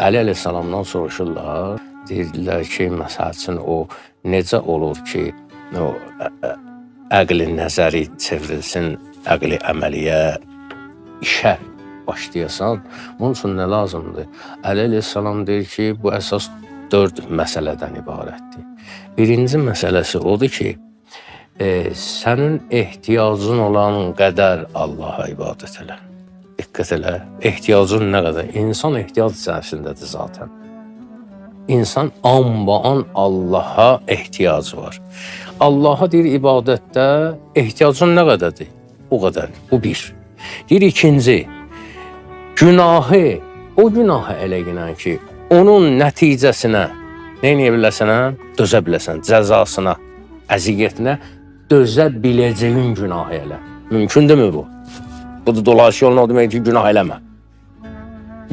Əli əleyhissalamdan soruşurlar. Deyirlər ki, məsəl üçün o necə olur ki, o əqli nəzəri çevrilsin, əqli əməliyə, işə başlayasan. Bunun üçün nə lazımdır? Əli əleyhissalam deyir ki, bu əsas 4 məsələdən ibarətdir. Birinci məsələsi odur ki, sənin ehtiyacın olan qədər Allaha ibadət elə. Diqqət elə, ehtiyacın nə qədər? İnsan ehtiyac içərisindədir zaten. İnsan anbaan Allaha ehtiyacı var. Allaha deyir ibadətdə ehtiyacın nə qədərdir? O qədər, bu bir. Deyir ikinci, günahı, o günahı elə gələn ki, onun nəticəsinə nə edə biləsən? Dözə biləsən, cəzasına, əziyyətinə dözə biləcəyin günahı elə. Mümkündürmü bu? Bu da dolayısı yoluna o demək ki, günah eləmə.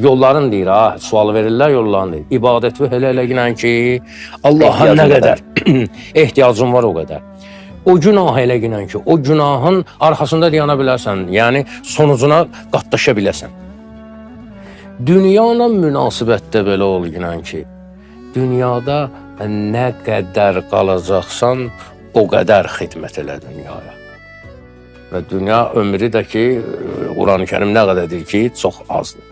Yolların deyir, sual verirlər yolların deyir. İbadət elə gələn ki, Allaha nə qədər ehtiyacın var o qədər. O günah elə gələn ki, o günahın arxasında dayana bilərsən, yəni sonucuna qatlaşa biləsən. Dünya ilə münasibətdə belə ol gələn ki, dünyada nə qədər qalacaqsan, o qədər xidmət elə dünyaya. Və dünya ömrü də ki, Quran-ı Kərim nə qədərdir ki, çox azdır.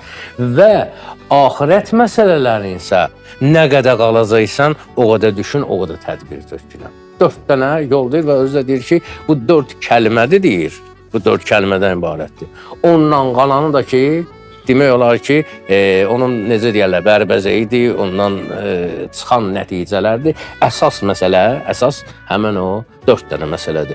Və axirət məsələlərini isə nə qədər qalacaqsan, o qədər düşün, o qədər tədbir tökülən. 4 dənə yol deyir və özü də deyir ki, bu 4 kəlmədir deyir. Bu 4 kəlmədən ibarətdir. Ondan qalanı da ki, demək olar ki, onun necə deyərlər, bərbəzəyidir, ondan çıxan nəticələrdir. Əsas məsələ, əsas həmən o 4 dənə məsələdir.